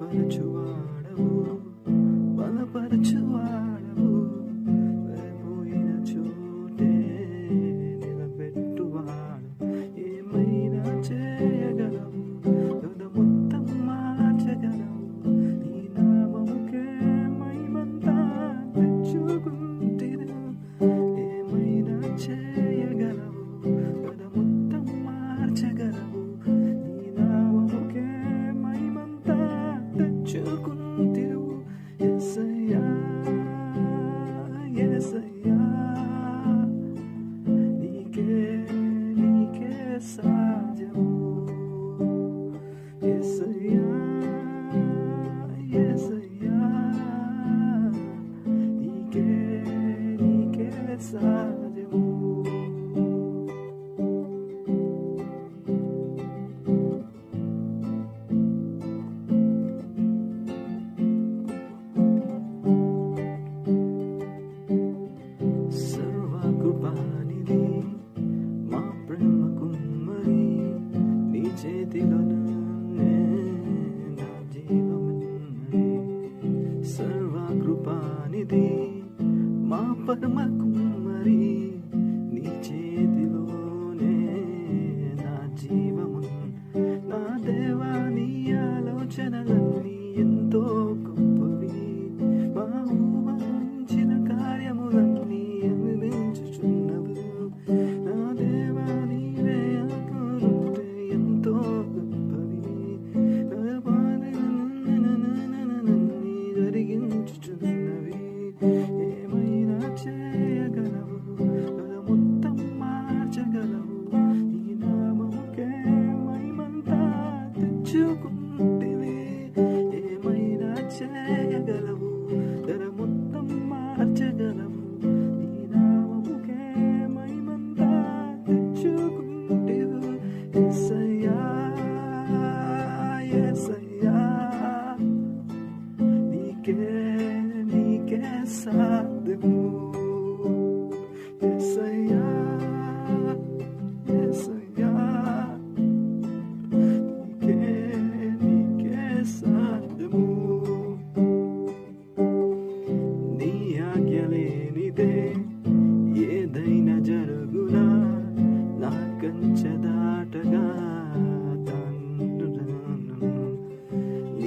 బలపరచువాడవు బలపరచువాడవు పడిపోయిన చోటే నిలబెట్టువాడు ఏమైనా చేయగలవు తుద మొత్తం మార్చగలవు నీ నామముకే మహిమంతా తెచ్చుకుంటిరు ఏమైనా చేయగలవు తుద మొత్తం మార్చగలవు నీ నామముకే మహిమంతా తెచ్చుకుంటిరు యేసయ్యా యేసయ్యా నీకే నీకే సాధ్యము యేసయ్యా యేసయ్యా నీకే నీకే సాధ్యము సర్వకృపానిధి మా ప్రేమ కుమ్మరి నీ చేతిలోనే నా జీవమున్నది సర్వకృపానిధి మా పరమ కుమ్మరి నీ చేతిలోనే నా జీవము నా దేవా నీ ఆలోచనల